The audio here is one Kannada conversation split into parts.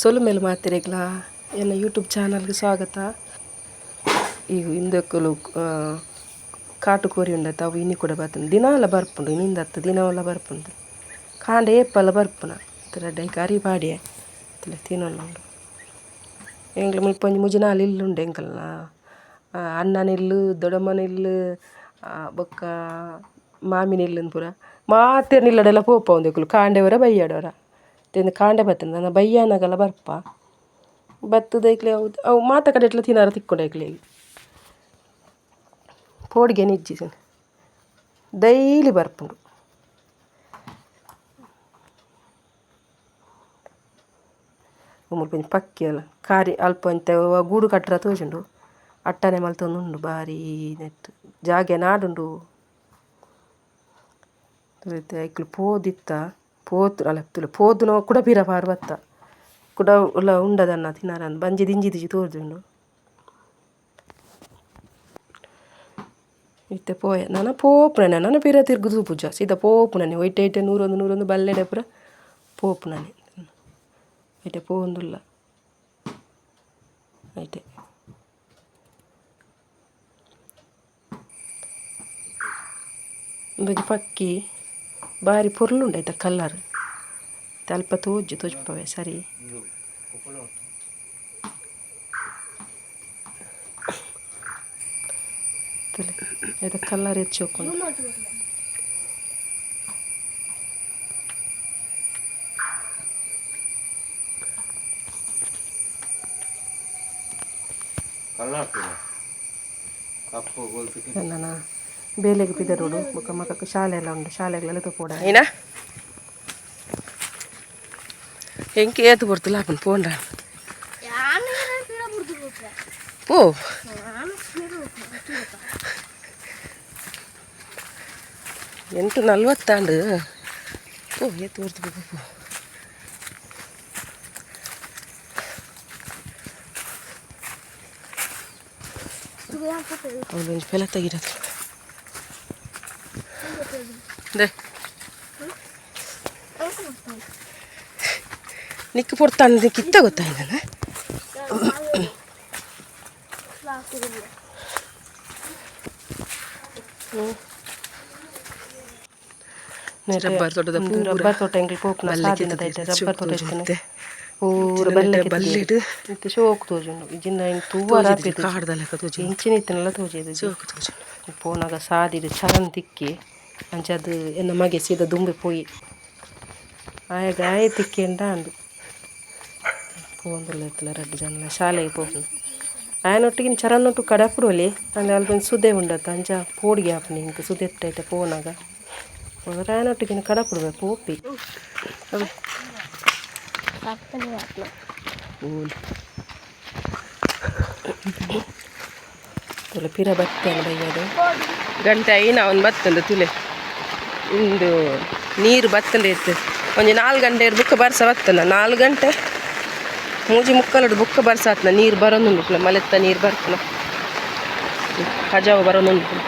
ಸೊಲು ಮೇಲೆ ಮಾತಿರೆಗ್ಲ ಎನ್ನ ಯೂಟ್ಯೂಬ್ ಚಾನಲ್ಗೆ ಸ್ವಾಗತ. ಈಗ ಹಿಂದಕ್ಕಲು ಕಾಟು ಕೋರಿ ಉಂಡತ್ತ ಅವು ಇನ್ನಿ ಕೂಡ ಬರ್ತಂಡು ದಿನ ಎಲ್ಲ ಬರ್ಪುಂಡು ಇನ್ನಿಂದ ಹತ್ತು ದಿನವೆಲ್ಲ ಬರ್ಪುಂಡು ಕಾಂಡೆ ಏಪಲ್ಲ ಬರ್ಪುನ ರಡ್ಡ ಕರಿ ಪಾಡಿಯೆ ತಿನ್ನೊಂಡು ಎಂಗ್ಲ ಮುಲ್ಪೊಂಜಿ ಮುಜಿನಾಲು ಇಲ್ಲುಂಡು ಎಂಕಲ್ನ ಅಣ್ಣನ ಇಲ್ಲು ದೊಡ್ಡಮ್ಮನ ಇಲ್ಲು ಬೊಕ್ಕ ಮಾಮಿನ ಇಲ್ಲುಂದು ಪೂರ ಮಾತೆರ್ನ ಇಲ್ಲಡೆಲ್ಲ ಪೋಪ ಒಂದೆಕ್ಕಲು ಕಾಂಡೆವರ ಬೈಯಾಡವರ ತಿಂದು ಕಾಂಡೆ ಬರ್ತಂದು ನನ್ನ ಬಯ್ಯಾನಾಗೆಲ್ಲ ಬರ್ಪ ಬತ್ತದೈಕ್ಲೆ ಅವು ಮಾತ ಕಡೆ ಇಟ್ಲ ತಿನ್ನಾರ ತಿಕ್ಕೊಂಡೈಕ್ಲೆ ಪೋಡಿಗೆ ನಿಜ್ಜಿ ಡೈಲಿ ಬರ್ಪುಂಡು ಮುಲ್ಪೊಂಜಿ ಪಕ್ಕಿ ಅಲ್ಲ ಕಾರಿ ಅಲ್ಪ ಅಂತೆ ಗೂಡು ಕಟ್ಟರ ತೋಜುಂಡು ಅಟ್ಟನೆ ಮಲ್ತೊಂದುಂಡು ಬಾರಿ ನೆಟ್ ಜಾಗೆ ನಾಡುಂಡು ಐಕ್ಲು ಪೋದಿತ್ತ ಪೋತು ಅಲ್ಲ ತುಲೆ ಪೋದುನ ಕೂಡ ಪೀರ ಪಾರು ಬತ್ತ ಕೂಡ ಉಲ್ಲ ಉಂಡದನ್ನ ತಿನ್ನಾರ ಬಂಜಿ ದಿಂಜಿ ದಿಜಿ ತೋರ್ದುಂಡು ಇತ್ತೆ ಪೋಯ ನಾನು ಪೋಪುನೆ ನಾನು ಪೀರ ತಿರ್ಗುದು ಪೂಜ ಸೀದಾ ಪೋಪುನೆ ಒಯ್ಟೈಟೆ ನೂರೊಂದು ಬಲ್ಲೆಡೆ ಪೂರ ಪೋಪುನೆ ಐಟೆ ಪೋಂದುಲ್ಲ ಐಟೆ ಒಂದೊಂದು ಪಕ್ಕಿ ಬಾರಿ ಪೊರ್ಲುಂಡಾಯ್ತ ಕಲ್ಲರ್ ಅಲ್ಪ ತೋಜ್ಪವೆ ಸರಿ ಆಯ್ತ ಕಲ್ಲರ್ ಹೆಚ್ಚು ಹೋಗ್ಕೊಂಡು ನನ್ನ ಬೇಲೆಗೆ ಬಿದರೋಡು ಬೊಕ್ಕ ಮಕ್ಕಕ್ಕೆ ಶಾಲೆ ಎಲ್ಲ ಉಂಡು ಶಾಲೆಗಳೆಲ್ಲ ತೋಪೋಡ ಏನ ಹೆಂಗೆ ಏತು ಬರ್ತಿಲ್ಲ ಅಪ್ಪನ ಪೋಂಡ ಓ 8:40 ಓ ಏತು ಬರ್ತು ಅವಳೊಂದು ಫೆಲ ತೆಗಿರೋದು ನಿಕ್ಕ ಪೊಡ್ತಾನೆ ಕಿತ್ತ ಗೊತ್ತಾಯ್ತಾನ ರಬ್ಬರ್ ತೋಟ ಎಂಗ್ಲಿ ಪೋಪುನ ರಬ್ಬರ್ ತೋಟ ಇರ್ತೇನೆ ಪೂರ ಬಲ್ಲೆಡ್ ಇತ್ತೆ ಶೋಕು ತೋಜುಂಡು ಇಜಿಂದ ತೂವರ ಇಂಚಿನ ಇತ್ತನೆಲ್ಲ ತೋಜೇದು ಪೋನಾಗ ಸಾದಿಡು ಚರನ್ ತಿಕ್ಕಿ ಅಂಚದು ಎನ್ನ ಮಗೆ ಸೀದ ದುಂಬೆ ಪೋಯಿ ಆಯಾಗ ಆಯ ತಿಕ್ಕಿ ಎಂಡ ಅಂದು ಪೋಂದುಲ್ಲ ಇತ್ತಲ ರಡ್ಡು ಜನ ಶಾಲೆಗೆ ಪೋಪುನ ಆಯನೊಟ್ಟಿಗಿನ ಚರನ್ನೊಟ್ಟು ಕಡಪುಡೋಲಿ ಅಂದರೆ ಅಲ್ಪ ಸುದ್ದೆ ಉಂಡತ್ತ ಅಂಚ ಪೋಡಿಗೆ ಹಾಪುನಿ ಇಂಕ ಸುದ್ದೆ ಇಟ್ಟೈತೆ ಪೋನಾಗ ಹೋದ್ರೆ ಆಯನೊಟ್ಟಿಗಿನ ಕಡಪುಡ್ಬೇಕು ಪೋಪಿ ತುಲೆ ಪಿರ ಬತ್ತೇನೆ ಬೈಯದು ಗಂಟೆ ಐನ ಒಂದು ಬತ್ತಂದು ತುಲೆ ಇಂದು ನೀರು ಬತ್ತಂಡೆ ಇತ್ತು ಒಂಜಿ 4 ಗಂಟೆ ಬುಕ್ಕ ಬರ್ಸ ಬತ್ತನ 4 ಗಂಟೆ ಮೂಜಿ ಮುಕ್ಕಲಡು ಬುಕ್ಕ ಬರ್ಸಾತ್ನ ನೀರು ಬರೋನುಂಡು ಮಲೆತ್ತ ನೀರು ಬರ್ತನ ಹಜಾವು ಬರೋನುಂಡು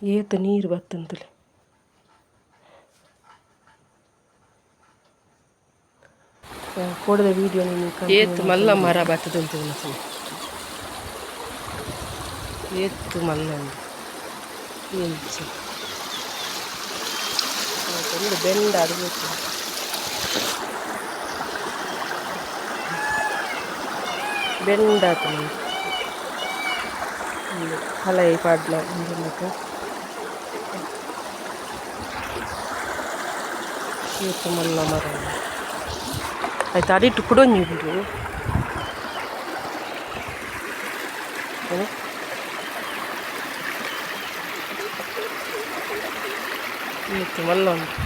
ಏತು ನೀರು ಬತ್ತಂತುಲೆ ಕೊಡದ ವಿಡಿಯೋ ಏತು ಮಲ್ಲ ಮರ ಬತ್ತದಂತ ಏತು ಮಲ್ಲ ಒಂದು ಬೆಂಡ ಅದು ಬೆಂಡ ಹಲೈ ಪಾಡ್ಲ ಏತು ಮಲ್ಲ ಮರ ಆಯ್ತು ಅಡಿಟ್ಟು ಕುಡೊಂಜಿ ಉಂಟು ಇತ್ತು ಮಲ್ಲ ಉಂಟು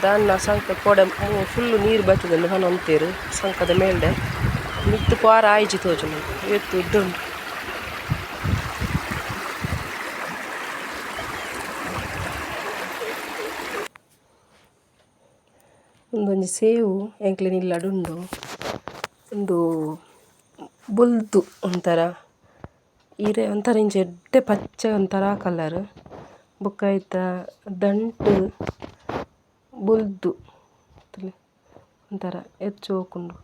ದಾನ್ನ ಸಂಕ ಕೊಡೆ ಫುಲ್ಲು ನೀರು ಬರ್ತದೆ ಹಣ ಅಂತೀರು ಸಂಕದ ಮೇಲ್ಡೆ ಮಿತ್ತು ಪಾರ ಆಯ್ಚಿ ತೋಜು ಎತ್ತು ಇದ್ದುಂಟು ಒಂದೊಂದು ಸೇವು ಎಂಕ್ಲೆನ ಇಲ್ಲಡುಂಡು ಒಂದು ಬುಲ್ದು ಒಂಥರ ಈರೆ ಒಂಥರ ಇಂಚ ಎಡ್ಡೆ ಪಚ್ಚೆ ಒಂಥರ ಕಲರ್ ಬೊಕ್ಕ ಐತ ದಂಟು ಬುಲ್ದು ಒಂಥರ ಹೆಚ್ಚು ಹೋಗ್ಕೊಂಡು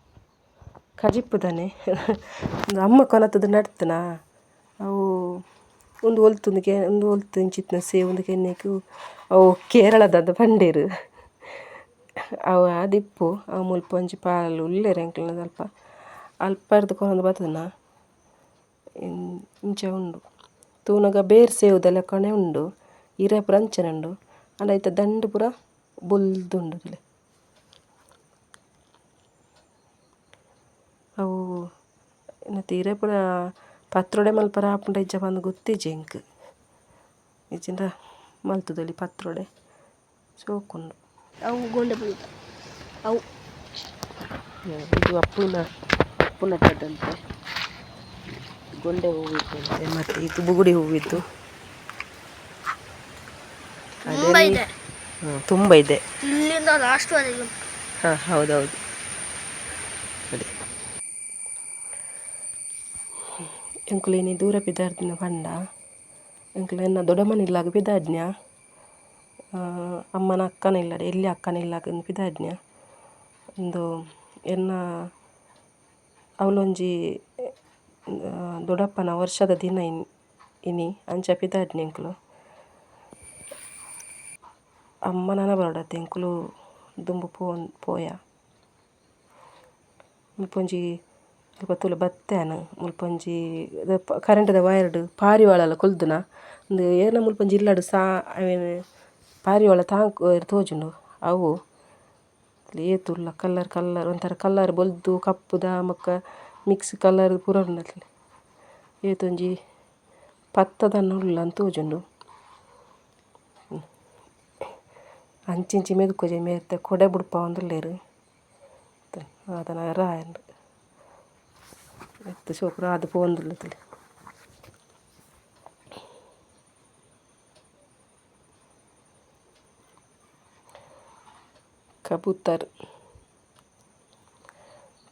ಕಜಿಪ್ಪುದಾನೆ ಅಮ್ಮ ಕೊನತದ ನಡ್ತನ ಅವು ಒಂದು ಹೊಲ್ತು ಇಂಚಿತ್ನ ಸೇವ್ ಒಂದು ಕೆನ್ನೆಕು ಅವು ಕೇರಳದ ಪಂಡೇರು ಅವು ಆದಿಪ್ಪು ಅವು ಮುಲ್ಪ ಒಂಜಿ ಪಾಲು ಉಲ್ಲೇರು ಎಂಕ್ಲನ ಸ್ವಲ್ಪ ಅಲ್ಪ ಇರ್ದು ಕೊನೊಂದು ಬರ್ತದನ ಇಂಚ ಉಂಡು ತೂನಗ ಬೇರು ಸೇವುದೆಲ್ಲ ಕೊನೆ ಉಂಡು ಹಿರೇ ಪುರ ಅಂಚನೆ ಉಂಡು ಅಂಡ ಐತ ದಂಡು ಪುರ ಬುಲ್ದುಂಡು ಅವು ಮತ್ತೆ ಹಿರೇ ಪುರ ಪತ್ರೊಡೆ ಮಲ್ಪರ ಆಪುಂಡ ಇಜ್ಜ ಬಂದು ಗೊತ್ತಿಜ್ಜೆ ಎಂಕ್ ಇಜ್ಜಿಂದ ಮಲ್ತುದೊಲಿ ಪತ್ರೊಡೆ ಸೋಕುಂಡು ಅವು ಗೊಂಡೆ ಬೀಳ್ತ ಅವು ಇದು ಅಪ್ಪುನದಂತೆ ಗೊಂಡೆ ಹೂವಿದ್ದಂತೆ ಮತ್ತು ಇದು ಬುಗುಡಿ ಹೂವಿದ್ದು ತುಂಬ ಇದೆ ಇಲ್ಲಿಂದ ಲಾಸ್ಟ್ ವರೆಗೆ. ಹಾಂ ಹೌದೌದು. ಅದೇ ಎಂಕುಲೇನಿ ದೂರ ಬಿದ್ದಾಡ್ದಿನ ಪಂಡ ಎಂಕುಲು ಎನ್ನ ದೊಡ್ಡಮ್ಮನಿಲ್ಲಾಗ ಬಿದ್ದಾಡ್ನ್ಯ ಅಮ್ಮನ ಅಕ್ಕನ ಇಲ್ಲಡೆ ಎಲ್ಲಿ ಅಕ್ಕನ ಇಲ್ಲಾಗ ಬಿದ್ದಾಡ್ನ್ಯ ಒಂದು ಎನ್ನ ಅವಳೊಂಜಿ ದೊಡ್ಡಪ್ಪನ ವರ್ಷದ ದಿನ ಇನಿ ಅಂಚ ಪಿದಾಡ್ನಿ ಎಂಕುಲು ಅಮ್ಮ ನನ್ನ ಬರೋಡತ್ತೆ ಎಂಕುಲು ದುಂಬು ಪೋಯ ಮುಲ್ಪೊಂಜಿ ಸ್ವಲ್ಪ ತುಲು ಬತ್ತೇನು ಮುಲ್ಪೊಂಜಿ ಕರೆಂಟದ ವಯರ್ಡು ಪಾರಿವಾಳಲ ಕೊಲ್ದುನ ಒಂದು ಏನ ಮುಲ್ಪೊಂಜಿ ಇಲ್ಲಡು ಅವೇನು ಪಾರಿವಾಳ ತೋಜುಂಡು ಅವು ಏತುಲ್ಲ ಕಲ್ಲರ್ ಒಂಥರ ಕಲ್ಲರ್ ಬೊಲ್ದು ಕಪ್ಪುದ ಮೊಕ್ಕ ಮಿಕ್ಸ್ ಕಲರ್ ಪೂರ ಉಂಡತ್ಲೆ ಏತೊಂಜಿ ಪತ್ತದನ್ನ ಉಲ್ಲ ಅಂತ ತೋಜುಂಡು ಅಂಚಿಂಚಿ ಮೆದುಕೋಜೆ ಮೇರ್ತೆ ಕೊಡೆ ಬುಡ್ಪ ಒಂದುಲ್ಲೇರು ಅದನ್ನ ರಾಯಂಡು ಎತ್ತು ಶೋಕುರ ಅದು ಪೋಂದುಲ್ಲತಲೆ ಕಬೂತರ್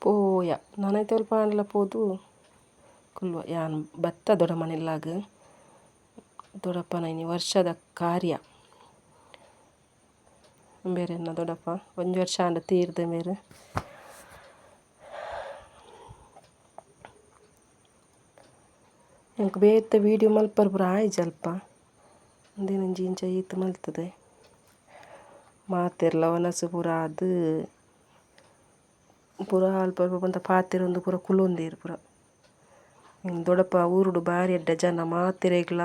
ಪೋಯ ನಾನೈತೆ ಅಲ್ಪ ಆಂಡ್ಲ ಪೋದು ಕುಲ್ವ ಯಾನ್ ಬತ್ತ ದೊಡ್ಡಮ್ಮನಿಲ್ಲಾಗ ದೊಡ್ಡಪ್ಪನ ಇನಿ ವರ್ಷದ ಕಾರ್ಯ ಬೇರೆ ಎನ್ನ ದೊಡ್ಡಪ್ಪ ಒಂಜಿ ವರ್ಷ ಆಂಡ ತೀರ್ದ ಮೇರೆ ಎಂಕ್ ಬೇತ ವೀಡಿಯೋ ಮಲ್ಪರ್ ಪೂರ ಆಯ್ಜಿ ಅಲ್ಪ ಒಂದೇನಂಜಿ ಇಂಚ ಈತ್ ಮಲ್ತದೆ ಮಾತೆರ್ಲ ವನಸು ಪೂರ ಅದು ಪೂರ ಅಲ್ಪ ಅಲ್ಪ ಬಂತ ಪಾತೆರೊಂದು ಪೂರ ಕುಲೊಂದೇರು ಪೂರ ದೊಡ್ಡಪ್ಪ ಊರುಡು ಬಾರಿ ಎಡ್ಡೆ ಜನ ಮಾತೆರೆಗ್ಲ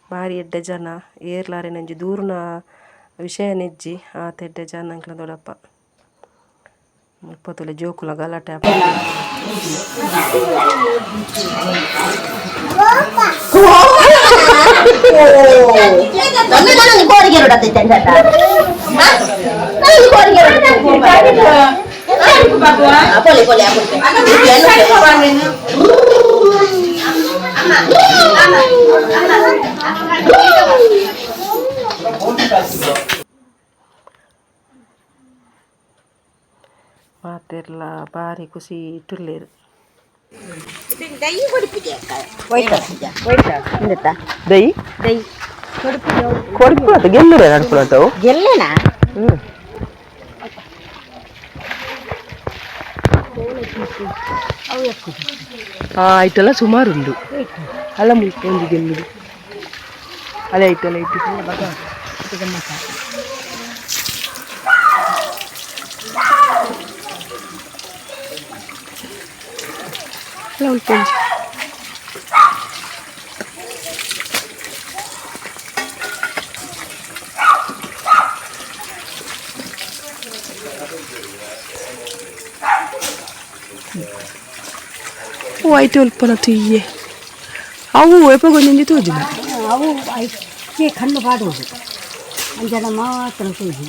ಬಾರಿ ಎಡ್ಡೆ ಜನ ಏರ್ಲಾರೆ ನಂಜಿ ದೂರನ ವಿಷಯ ನೆಜ್ಜಿ ಆತೆಡ್ಡೆ ಜನ ಅಂಕ್ಲ ದೊಡ್ಡಪ್ಪ ಮುಪ್ಪತ್ತೊಲೆ ಜೋಕುಲ ಗಲಾಟೆ ಮಾತೆರ್ಲ ಬಾರಿ ಖುಷಿ ಇಟ್ಟುಲ್ಲೇರು ದೈ ಕೊಡ್ಪುಳತ ಗೆಲ್ಲುರೆ ನಡ್ಪುಳಂತವು ಗೆಲ್ಲೆನಾ ಐಟೆಲ್ಲ ಸುಮಾರು ಉಂಡು ಅಲ್ಲ ಮುಲ್ಪೊಂದು ಗೆಲ್ಲುದು ಅಲ್ಲ ಐಟೆಲ್ಲ ಇಟ್ಟು ಉಲ್ಪೊಂಜಿ ವೈಟ್ ಉಲ್ಪನ ತುಯ್ಯೆ ಅವು ಎಪ್ಪಗೊಂದು ತೋಜಿನ ಅವು ಕಣ್ಣು ಪಾಡುವುದು ಅಂಜನ ಮಾತ್ರ ತೋಜಿ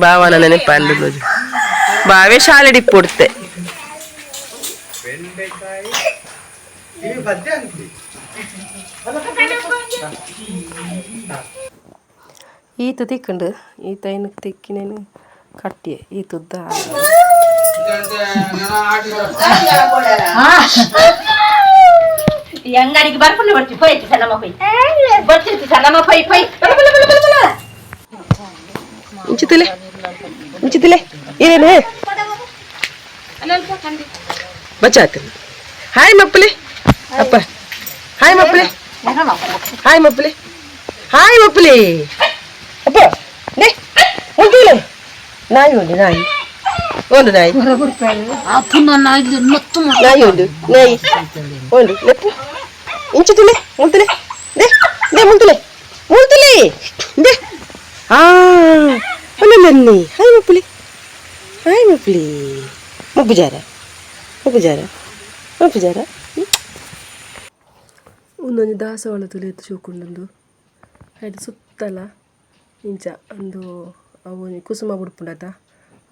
ಭಾವನ ನೆನಪಂಡು ಬಾವೆ ಶಾಲೆ ಡಿಪ್ಪುಡ್ತೆ ಈತ ತಿಕ್ಕಂಡು ಈತ ಏನಕ್ಕೆ ತಿಕ್ಕಿನೇನು ಕಟ್ಟಿಯೆ ಈತುದ್ದ ಈ ಅಂಗಡಿಗೆ ಬರ್ಕೊಂಡು ಬರ್ತೀವಿ ಹೋಯ್ತು ಸಣ್ಣಮ್ಮ ಹೋಯ್ ಬರ್ತಿರ್ತಿ ಸಣ್ಣಮ್ಮ ಹೋಯ್ ಹೋಯ್ ಇಂಚಿತಿಲೆ ಇಂಚಿತಿಲೆ ಏನೇನು ಬಚಾತ ಹಾಯ್ ಮಪ್ಪಲೆ ಅಪ್ಪ ಹಾಯ್ ಮಪ್ಪಲೆ ಹಾಯ್ ಮಪ್ಪಲೆ ಹಾಯ್ ಮಪ್ಪಲೆ ಅಪ್ಪ ನೇ ಮುಂದಿಲೆ ನಾಯಿ ಉಂಡು ನಾಯಿ ಒಂದು ನಾಯಿ ನಾಯಿ ಉಂಡು ನಾಯಿ ಒಂದು ಲೆಪ್ಪು ಇಂಚಿತಿಲೆ ಮುಂತಿಲೆ ದೇ ದೇ ಮುಂತಿಲೆ ಮುಂತಿಲೆ ದೇ ಒಳ್ಳೆ ಹಾಯ್ ಮಪ್ಪಲೆ ಹಾಯ್ ಮಪ್ಪಲೆ ಮುಬ್ಬುಜಾರ ಮುಬ್ಬುಜಾರ ಮುಬ್ಬುಜಾರ ಒಂದೊಂದು ದಾಸವಾಳ ತುಲೆ ಎತ್ತು ಚೂಕೊಂಡೊಂದು ಅದು ಸುತ್ತಲ ಇಂಚ ಒಂದು ಅವು ಕುಸುಮ ಬುಡ್ಪುಂಡತ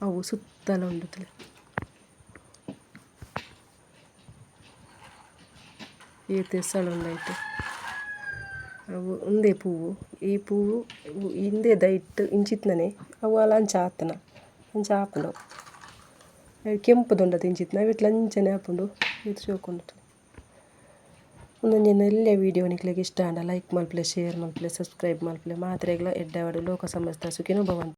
ಅವು ಸುತ್ತಲ ಉಂಡು ತುಲೆ ಏತೆ ಸ್ಥಳ ಉಂಡಾಯ್ತು ಅವು ಒಂದೇ ಪೂವು ಈ ಪೂವು ಹಿಂದೆ ದೈಟ್ ಇಂಚಿತ್ನನೆ ಅವು ಅಲ್ಲ ಅಂಚ ಆತನ ಅಂಚ ಹಾಪುಂಡು ಕೆಂಪುದುಂಡದು ಇಂಚಿತ್ನ ಇಟ್ಲ ಅಂಚನೆ ಹಾಪುಂಡು ಇದು ಚೋಕೊಂಡು ಒಂದೊಂದು ಎಲ್ಲ ವೀಡಿಯೋ ನಿಕ್ಲಿಗೆ ಇಷ್ಟ ಅಂಡ ಲೈಕ್ ಮಲ್ಪಲೆ ಶೇರ್ ಮಲ್ಪಲೆ ಸಬ್ಸ್ಕ್ರೈಬ್ ಮಲ್ಪಲೆ ಮಾತ್ರೆಗಳ ಎಡ್ಡವಾಡು ಲೋಕ ಸಮಸ್ತ ಸುಖಿನೋ ಭವಂತು.